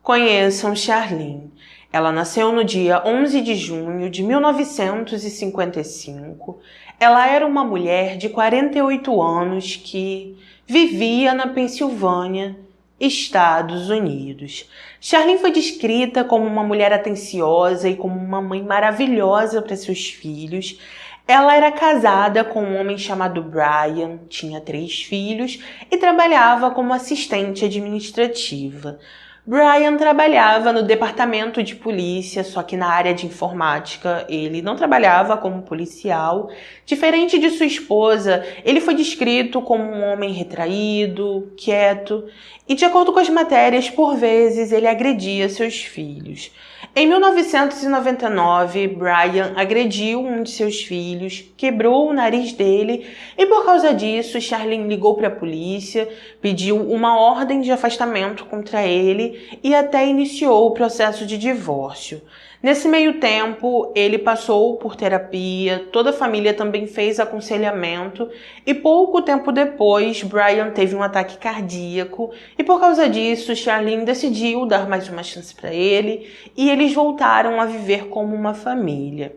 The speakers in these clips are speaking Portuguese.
Conheçam Charlene. Ela nasceu no dia 11 de junho de 1955. Ela era uma mulher de 48 anos que vivia na Pensilvânia, Estados Unidos. Charlene foi descrita como uma mulher atenciosa e como uma mãe maravilhosa para seus filhos. Ela era casada com um homem chamado Brian, tinha 3 filhos e trabalhava como assistente administrativa. Brian trabalhava no departamento de polícia, só que na área de informática ele não trabalhava como policial. Diferente de sua esposa, ele foi descrito como um homem retraído, quieto e, de acordo com as matérias, por vezes ele agredia seus filhos. Em 1999, Brian agrediu um de seus filhos, quebrou o nariz dele e, por causa disso, Charlene ligou para a polícia, pediu uma ordem de afastamento contra ele e até iniciou o processo de divórcio. Nesse meio tempo, ele passou por terapia, toda a família também fez aconselhamento e pouco tempo depois, Brian teve um ataque cardíaco e por causa disso, Charlene decidiu dar mais uma chance para ele e eles voltaram a viver como uma família.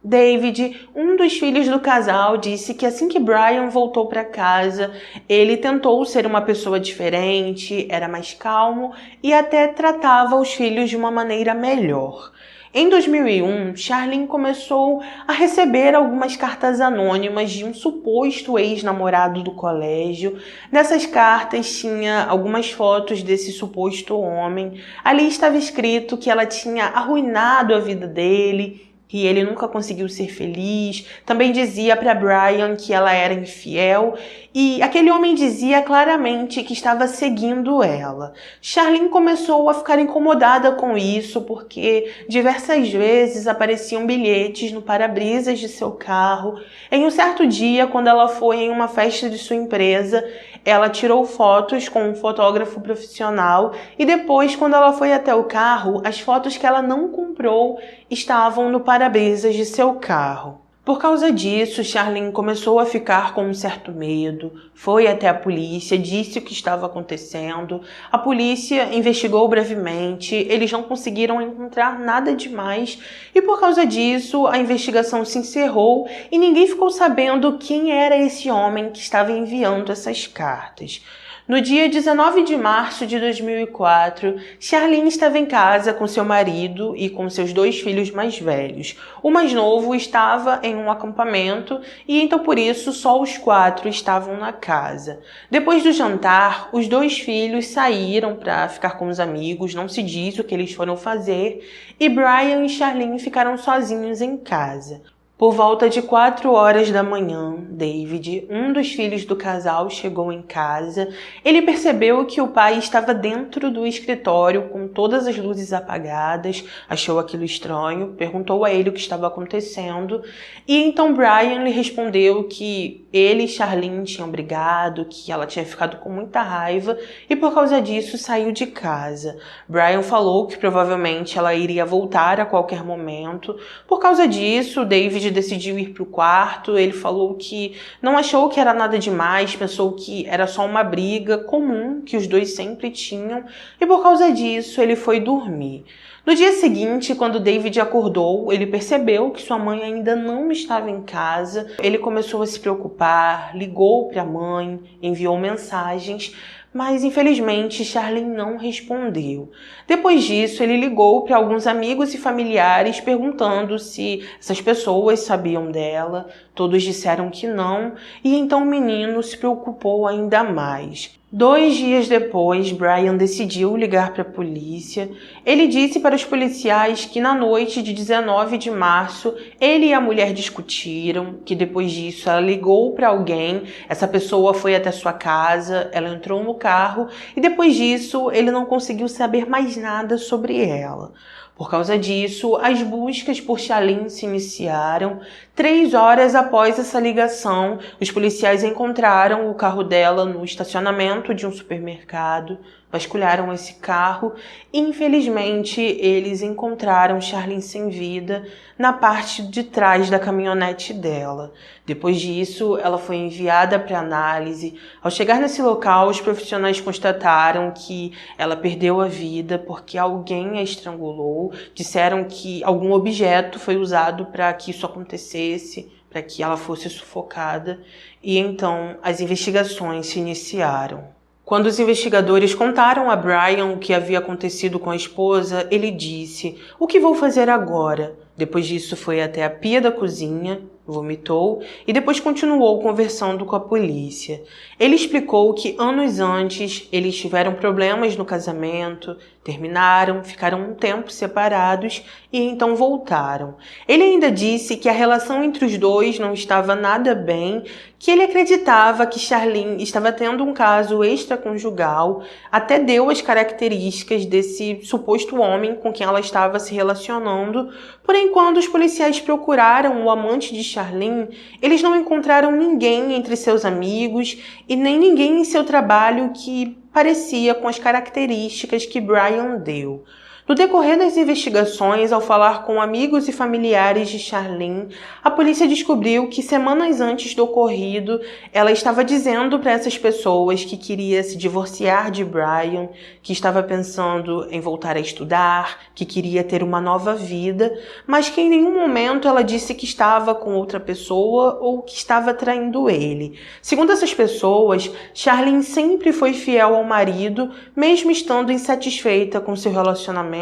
David, um dos filhos do casal, disse que assim que Brian voltou para casa, ele tentou ser uma pessoa diferente, era mais calmo e até tratava os filhos de uma maneira melhor. Em 2001, Charlene começou a receber algumas cartas anônimas de um suposto ex-namorado do colégio. Nessas cartas tinha algumas fotos desse suposto homem. Ali estava escrito que ela tinha arruinado a vida dele, que ele nunca conseguiu ser feliz. Também dizia para Brian que ela era infiel e aquele homem dizia claramente que estava seguindo ela. Charlene começou a ficar incomodada com isso porque diversas vezes apareciam bilhetes no para-brisas de seu carro. Em um certo dia, quando ela foi em uma festa de sua empresa, ela tirou fotos com um fotógrafo profissional e depois, quando ela foi até o carro, as fotos que ela não comprou estavam no para-brisas de seu carro. Por causa disso, Charlene começou a ficar com um certo medo, foi até a polícia, disse o que estava acontecendo. A polícia investigou brevemente, eles não conseguiram encontrar nada demais e por causa disso a investigação se encerrou e ninguém ficou sabendo quem era esse homem que estava enviando essas cartas. No dia 19 de março de 2004, Charlene estava em casa com seu marido e com seus 2 filhos mais velhos. O mais novo estava em um acampamento e então por isso só os 4 estavam na casa. Depois do jantar, os 2 filhos saíram para ficar com os amigos, não se diz o que eles foram fazer, e Brian e Charlene ficaram sozinhos em casa. Por volta de 4 horas da manhã, David, um dos filhos do casal, chegou em casa. Ele percebeu que o pai estava dentro do escritório com todas as luzes apagadas, achou aquilo estranho, perguntou a ele o que estava acontecendo e então Brian lhe respondeu que ele e Charlene tinham brigado, que ela tinha ficado com muita raiva e por causa disso saiu de casa. Brian falou que provavelmente ela iria voltar a qualquer momento. Por causa disso, David decidiu ir para o quarto. Ele falou que não achou que era nada demais, pensou que era só uma briga comum que os 2 sempre tinham e por causa disso ele foi dormir. No dia seguinte, quando David acordou, ele percebeu que sua mãe ainda não estava em casa. Ele começou a se preocupar, ligou para a mãe, enviou mensagens, mas infelizmente Charlene não respondeu. Depois disso, ele ligou para alguns amigos e familiares perguntando se essas pessoas sabiam dela. Todos disseram que não, e então o menino se preocupou ainda mais. 2 dias depois, Brian decidiu ligar para a polícia. Ele disse para os policiais que na noite de 19 de março, ele e a mulher discutiram, que depois disso ela ligou para alguém, essa pessoa foi até sua casa, ela entrou no carro e depois disso ele não conseguiu saber mais nada sobre ela. Por causa disso, as buscas por Charlene se iniciaram. 3 horas após essa ligação, os policiais encontraram o carro dela no estacionamento de um supermercado. vasculharam esse carro e, infelizmente, eles encontraram Charlene sem vida na parte de trás da caminhonete dela. Depois disso, ela foi enviada para análise. Ao chegar nesse local, os profissionais constataram que ela perdeu a vida porque alguém a estrangulou. Disseram que algum objeto foi usado para que isso acontecesse, para que ela fosse sufocada. E então as investigações se iniciaram. Quando os investigadores contaram a Brian o que havia acontecido com a esposa, ele disse: "O que vou fazer agora?" Depois disso foi até a pia da cozinha, vomitou e depois continuou conversando com a polícia. Ele explicou que anos antes eles tiveram problemas no casamento, terminaram, ficaram um tempo separados e então voltaram. Ele ainda disse que a relação entre os dois não estava nada bem, que ele acreditava que Charlene estava tendo um caso extraconjugal, até deu as características desse suposto homem com quem ela estava se relacionando. Porém, quando os policiais procuraram o amante de Charlene, eles não encontraram ninguém entre seus amigos e nem ninguém em seu trabalho que parecia com as características que Brian deu. No decorrer das investigações, ao falar com amigos e familiares de Charlene, a polícia descobriu que semanas antes do ocorrido, ela estava dizendo para essas pessoas que queria se divorciar de Brian, que estava pensando em voltar a estudar, que queria ter uma nova vida, mas que em nenhum momento ela disse que estava com outra pessoa ou que estava traindo ele. Segundo essas pessoas, Charlene sempre foi fiel ao marido, mesmo estando insatisfeita com seu relacionamento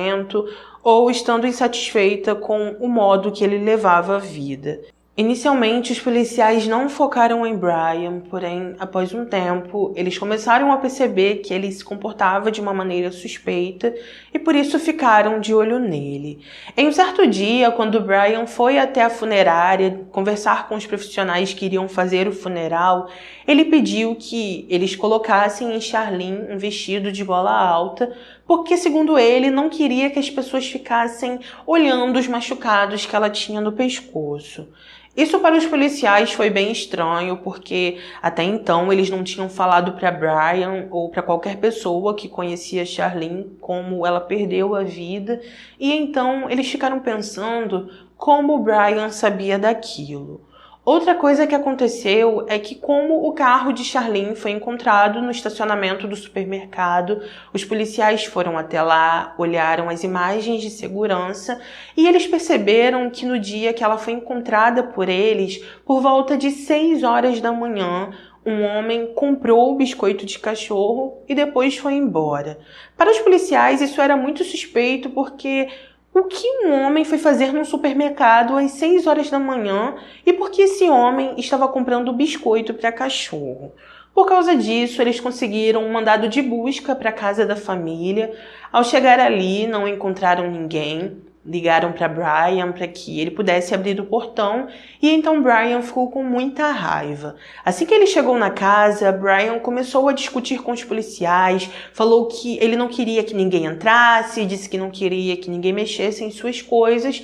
ou estando insatisfeita com o modo que ele levava a vida. Inicialmente, os policiais não focaram em Brian, porém, após um tempo, eles começaram a perceber que ele se comportava de uma maneira suspeita e por isso ficaram de olho nele. Em um certo dia, quando Brian foi até a funerária conversar com os profissionais que iriam fazer o funeral, ele pediu que eles colocassem em Charlene um vestido de gola alta, porque, segundo ele, não queria que as pessoas ficassem olhando os machucados que ela tinha no pescoço. Isso para os policiais foi bem estranho, porque até então eles não tinham falado para Brian ou para qualquer pessoa que conhecia Charlene como ela perdeu a vida, e então eles ficaram pensando como Brian sabia daquilo. Outra coisa que aconteceu é que, como o carro de Charlene foi encontrado no estacionamento do supermercado, os policiais foram até lá, olharam as imagens de segurança e eles perceberam que no dia que ela foi encontrada por eles, por volta de 6 horas da manhã, um homem comprou o biscoito de cachorro e depois foi embora. Para os policiais, isso era muito suspeito porque o que um homem foi fazer num supermercado às 6 horas da manhã e por que esse homem estava comprando biscoito para cachorro? Por causa disso, eles conseguiram um mandado de busca para a casa da família. Ao chegar ali, não encontraram ninguém. Ligaram para Brian para que ele pudesse abrir o portão e então Brian ficou com muita raiva. Assim que ele chegou na casa, Brian começou a discutir com os policiais, falou que ele não queria que ninguém entrasse, disse que não queria que ninguém mexesse em suas coisas,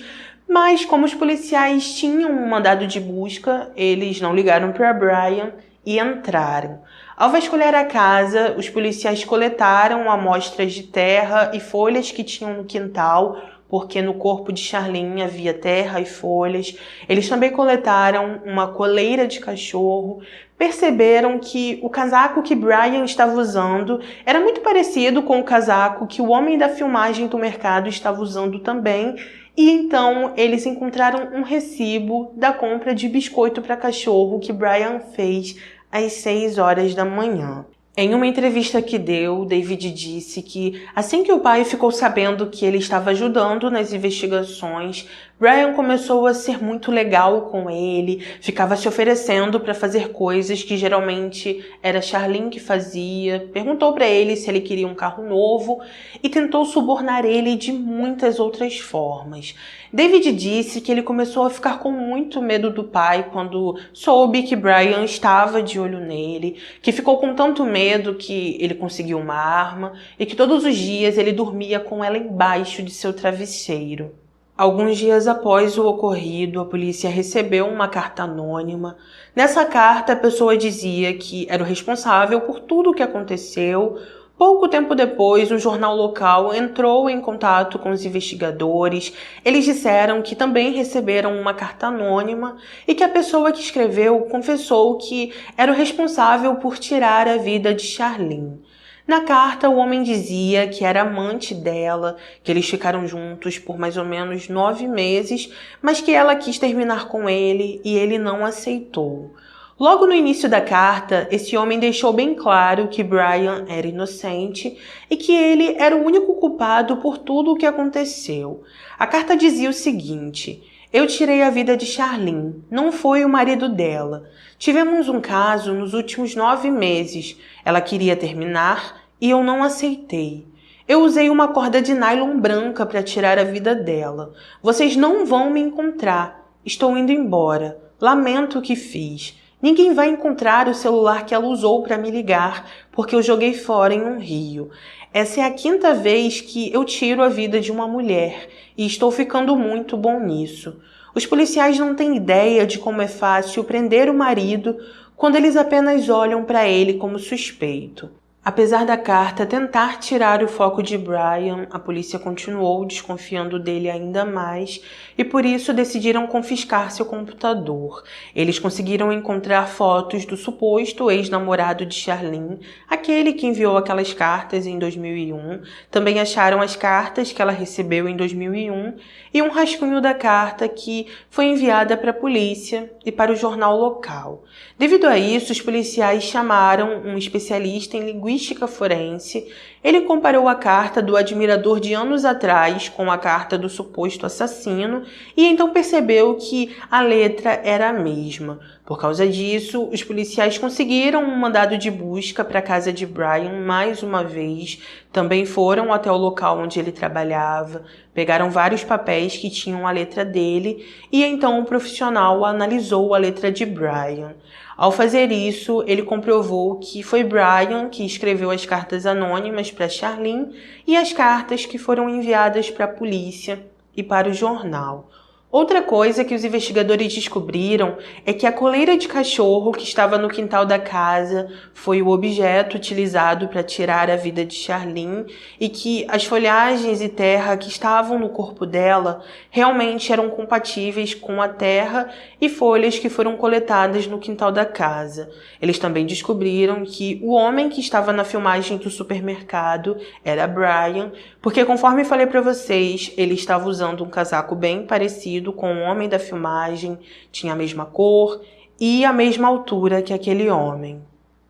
mas como os policiais tinham um mandado de busca, eles não ligaram para Brian e entraram. Ao vasculhar a casa, os policiais coletaram amostras de terra e folhas que tinham no quintal, porque no corpo de Charlene havia terra e folhas. Eles também coletaram uma coleira de cachorro, perceberam que o casaco que Brian estava usando era muito parecido com o casaco que o homem da filmagem do mercado estava usando também, e então eles encontraram um recibo da compra de biscoito para cachorro que Brian fez às 6 horas da manhã. Em uma entrevista que deu, David disse que assim que o pai ficou sabendo que ele estava ajudando nas investigações, Brian começou a ser muito legal com ele, ficava se oferecendo para fazer coisas que geralmente era Charlene que fazia, perguntou para ele se ele queria um carro novo e tentou subornar ele de muitas outras formas. David disse que ele começou a ficar com muito medo do pai quando soube que Brian estava de olho nele, que ficou com tanto medo que ele conseguiu uma arma e que todos os dias ele dormia com ela embaixo de seu travesseiro. Alguns dias após o ocorrido, a polícia recebeu uma carta anônima. Nessa carta, a pessoa dizia que era o responsável por tudo o que aconteceu, Pouco tempo depois, um jornal local entrou em contato com os investigadores. Eles disseram que também receberam uma carta anônima e que a pessoa que escreveu confessou que era o responsável por tirar a vida de Charlene. Na carta, o homem dizia que era amante dela, que eles ficaram juntos por mais ou menos 9 meses, mas que ela quis terminar com ele e ele não aceitou. Logo no início da carta, esse homem deixou bem claro que Brian era inocente e que ele era o único culpado por tudo o que aconteceu. A carta dizia o seguinte: eu tirei a vida de Charlene, não foi o marido dela. Tivemos um caso nos últimos 9 meses. Ela queria terminar e eu não aceitei. Eu usei uma corda de nylon branca para tirar a vida dela. Vocês não vão me encontrar. Estou indo embora. Lamento o que fiz. Ninguém vai encontrar o celular que ela usou para me ligar, porque eu joguei fora em um rio. Essa é a 5ª vez que eu tiro a vida de uma mulher e estou ficando muito bom nisso. Os policiais não têm ideia de como é fácil prender o marido quando eles apenas olham para ele como suspeito. Apesar da carta tentar tirar o foco de Brian, a polícia continuou desconfiando dele ainda mais e por isso decidiram confiscar seu computador. Eles conseguiram encontrar fotos do suposto ex-namorado de Charlene, aquele que enviou aquelas cartas em 2001. Também acharam as cartas que ela recebeu em 2001 e um rascunho da carta que foi enviada para a polícia e para o jornal local. Devido a isso, os policiais chamaram um especialista em linguística forense. Ele comparou a carta do admirador de anos atrás com a carta do suposto assassino e então percebeu que a letra era a mesma. Por causa disso, os policiais conseguiram um mandado de busca para a casa de Brian mais uma vez. Também foram até o local onde ele trabalhava, pegaram vários papéis que tinham a letra dele e então o profissional analisou a letra de Brian. Ao fazer isso, ele comprovou que foi Brian que escreveu as cartas anônimas para Charlene e as cartas que foram enviadas para a polícia e para o jornal. Outra coisa que os investigadores descobriram é que a coleira de cachorro que estava no quintal da casa foi o objeto utilizado para tirar a vida de Charlene e que as folhagens e terra que estavam no corpo dela realmente eram compatíveis com a terra e folhas que foram coletadas no quintal da casa. Eles também descobriram que o homem que estava na filmagem do supermercado era Brian, porque conforme falei para vocês, ele estava usando um casaco bem parecido com o homem da filmagem, tinha a mesma cor e a mesma altura que aquele homem.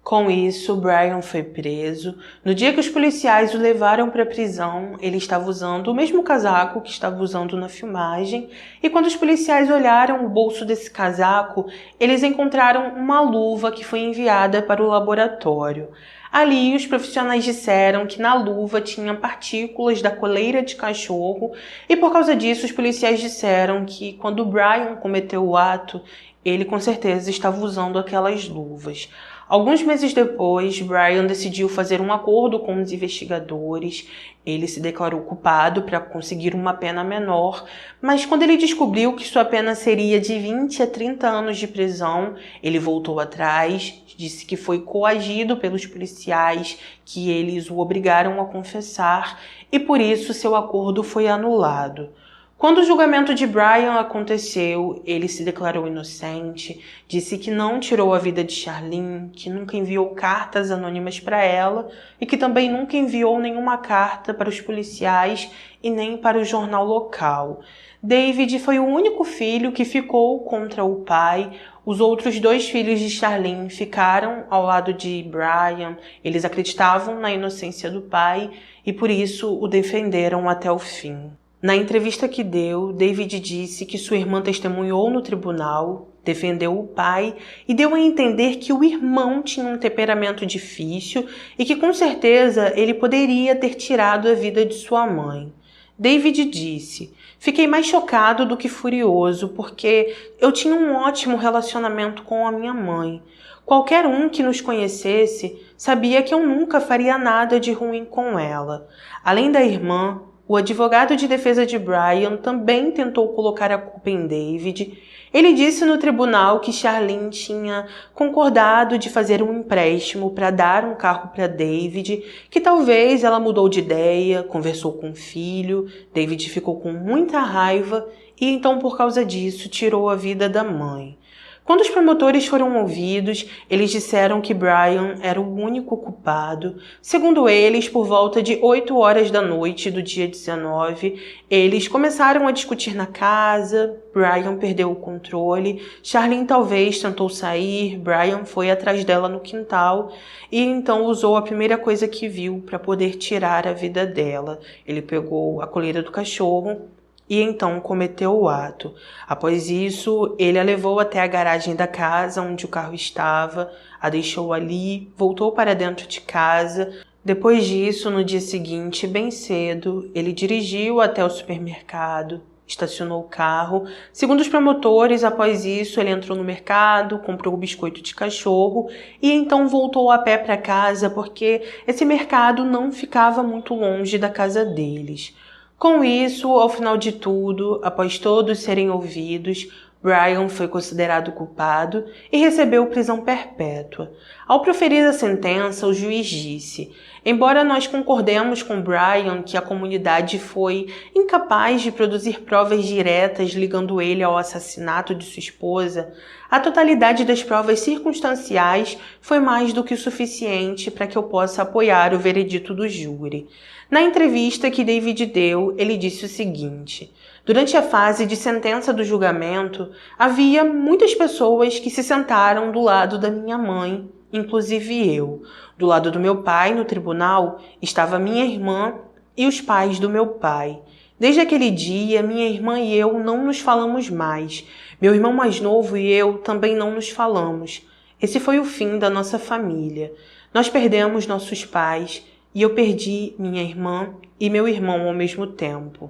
Com isso, Brian foi preso. No dia que os policiais o levaram para a prisão, ele estava usando o mesmo casaco que estava usando na filmagem, e quando os policiais olharam o bolso desse casaco, eles encontraram uma luva que foi enviada para o laboratório. Ali, os profissionais disseram que na luva tinha partículas da coleira de cachorro e por causa disso os policiais disseram que quando Brian cometeu o ato, ele com certeza estava usando aquelas luvas. Alguns meses depois, Brian decidiu fazer um acordo com os investigadores. Ele se declarou culpado para conseguir uma pena menor, mas quando ele descobriu que sua pena seria de 20 a 30 anos de prisão, ele voltou atrás, disse que foi coagido pelos policiais, que eles o obrigaram a confessar e por isso seu acordo foi anulado. Quando o julgamento de Brian aconteceu, ele se declarou inocente, disse que não tirou a vida de Charlene, que nunca enviou cartas anônimas para ela e que também nunca enviou nenhuma carta para os policiais e nem para o jornal local. David foi o único filho que ficou contra o pai. Os outros 2 filhos de Charlene ficaram ao lado de Brian. Eles acreditavam na inocência do pai e por isso o defenderam até o fim. Na entrevista que deu, David disse que sua irmã testemunhou no tribunal, defendeu o pai e deu a entender que o irmão tinha um temperamento difícil e que com certeza ele poderia ter tirado a vida de sua mãe. David disse: "Fiquei mais chocado do que furioso porque eu tinha um ótimo relacionamento com a minha mãe. Qualquer um que nos conhecesse sabia que eu nunca faria nada de ruim com ela. Além da irmã, O advogado de defesa de Brian também tentou colocar a culpa em David. Ele disse no tribunal que Charlene tinha concordado de fazer um empréstimo para dar um carro para David, que talvez ela mudou de ideia, conversou com o filho, David ficou com muita raiva e então por causa disso tirou a vida da mãe. Quando os promotores foram ouvidos, eles disseram que Brian era o único culpado. Segundo eles, por volta de 8 horas da noite do dia 19, eles começaram a discutir na casa, Brian perdeu o controle, Charlene talvez tentou sair, Brian foi atrás dela no quintal e então usou a primeira coisa que viu para poder tirar a vida dela. Ele pegou a coleira do cachorro e então cometeu o ato. Após isso, ele a levou até a garagem da casa onde o carro estava, a deixou ali, voltou para dentro de casa. Depois disso, no dia seguinte, bem cedo, ele dirigiu até o supermercado, estacionou o carro. Segundo os promotores, após isso, ele entrou no mercado, comprou o biscoito de cachorro e então voltou a pé para casa porque esse mercado não ficava muito longe da casa deles. Com isso, ao final de tudo, após todos serem ouvidos, Brian foi considerado culpado e recebeu prisão perpétua. Ao proferir a sentença, o juiz disse: embora nós concordemos com Brian que a comunidade foi incapaz de produzir provas diretas ligando ele ao assassinato de sua esposa, a totalidade das provas circunstanciais foi mais do que o suficiente para que eu possa apoiar o veredito do júri. Na entrevista que David deu, ele disse o seguinte: durante a fase de sentença do julgamento, havia muitas pessoas que se sentaram do lado da minha mãe, inclusive eu. Do lado do meu pai, no tribunal, estava minha irmã e os pais do meu pai. Desde aquele dia, minha irmã e eu não nos falamos mais. Meu irmão mais novo e eu também não nos falamos. Esse foi o fim da nossa família. Nós perdemos nossos pais e eu perdi minha irmã e meu irmão ao mesmo tempo.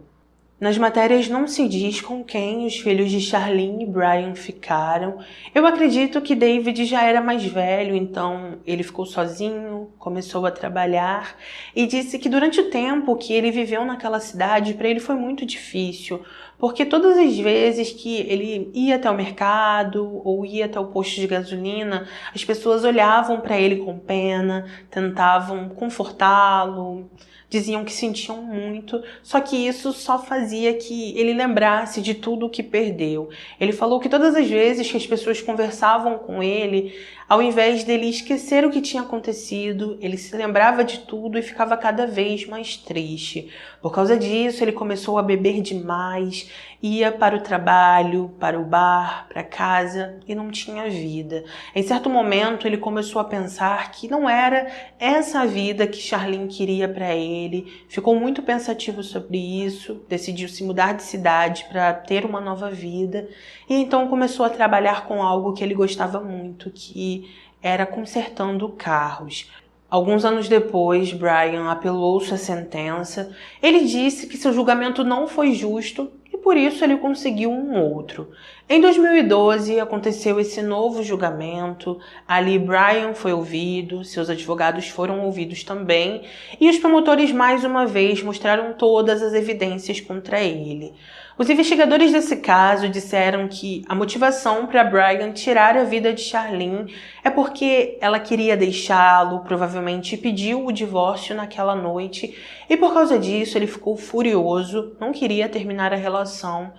Nas matérias não se diz com quem os filhos de Charlene e Brian ficaram. Eu acredito que David já era mais velho, então ele ficou sozinho, começou a trabalhar e disse que durante o tempo que ele viveu naquela cidade, para ele foi muito difícil, porque todas as vezes que ele ia até o mercado ou ia até o posto de gasolina, as pessoas olhavam para ele com pena, tentavam confortá-lo, diziam que sentiam muito, só que isso só fazia que ele lembrasse de tudo o que perdeu. Ele falou que todas as vezes que as pessoas conversavam com ele, ao invés dele esquecer o que tinha acontecido, ele se lembrava de tudo e ficava cada vez mais triste. Por causa disso, ele começou a beber demais, ia para o trabalho, para o bar, para casa e não tinha vida. Em certo momento, ele começou a pensar que não era essa a vida que Charlene queria para ele. Ficou muito pensativo sobre isso, decidiu se mudar de cidade para ter uma nova vida e então começou a trabalhar com algo que ele gostava muito, que era consertando carros. Alguns anos depois, Brian apelou sua sentença. Ele disse que seu julgamento não foi justo e por isso ele conseguiu um outro. Em 2012, aconteceu esse novo julgamento. Ali, Brian foi ouvido, seus advogados foram ouvidos também e os promotores mais uma vez mostraram todas as evidências contra ele. Os investigadores desse caso disseram que a motivação para Brian tirar a vida de Charlene é porque ela queria deixá-lo, provavelmente pediu o divórcio naquela noite e por causa disso ele ficou furioso, não queria terminar a relação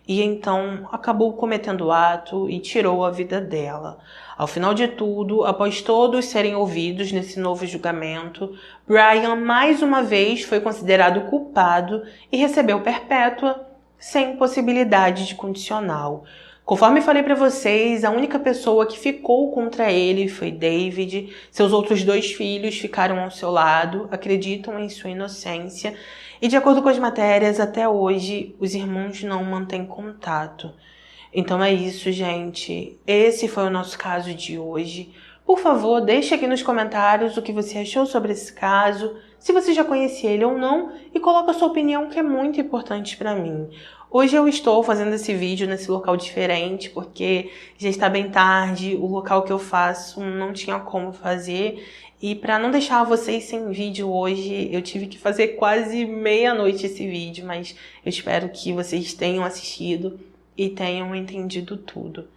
e então acabou cometendo o ato e tirou a vida dela. Ao final de tudo, após todos serem ouvidos nesse novo julgamento, Brian mais uma vez foi considerado culpado e recebeu perpétua, sem possibilidade de condicional. Conforme falei para vocês, a única pessoa que ficou contra ele foi David. Seus outros 2 filhos ficaram ao seu lado, acreditam em sua inocência. E de acordo com as matérias, até hoje, os irmãos não mantêm contato. Então é isso, gente. Esse foi o nosso caso de hoje. Por favor, deixe aqui nos comentários o que você achou sobre esse caso. se você já conhecia ele ou não, e coloca a sua opinião, que é muito importante para mim. Hoje eu estou fazendo esse vídeo nesse local diferente, porque já está bem tarde, o local que eu faço não tinha como fazer, e para não deixar vocês sem vídeo hoje, eu tive que fazer quase meia-noite esse vídeo, mas eu espero que vocês tenham assistido e tenham entendido tudo.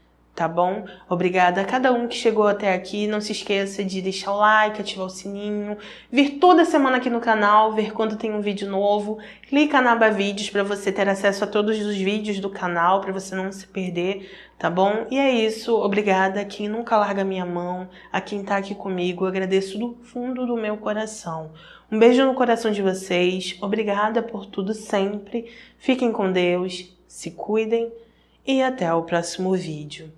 Tá bom? Obrigada a cada um que chegou até aqui. Não se esqueça de deixar o like, ativar o sininho, vir toda semana aqui no canal, ver quando tem um vídeo novo. Clica na aba vídeos para você ter acesso a todos os vídeos do canal, para você não se perder, tá bom? E é isso. Obrigada a quem nunca larga a minha mão, a quem tá aqui comigo. Eu agradeço do fundo do meu coração. Um beijo no coração de vocês. Obrigada por tudo sempre. Fiquem com Deus, se cuidem e até o próximo vídeo.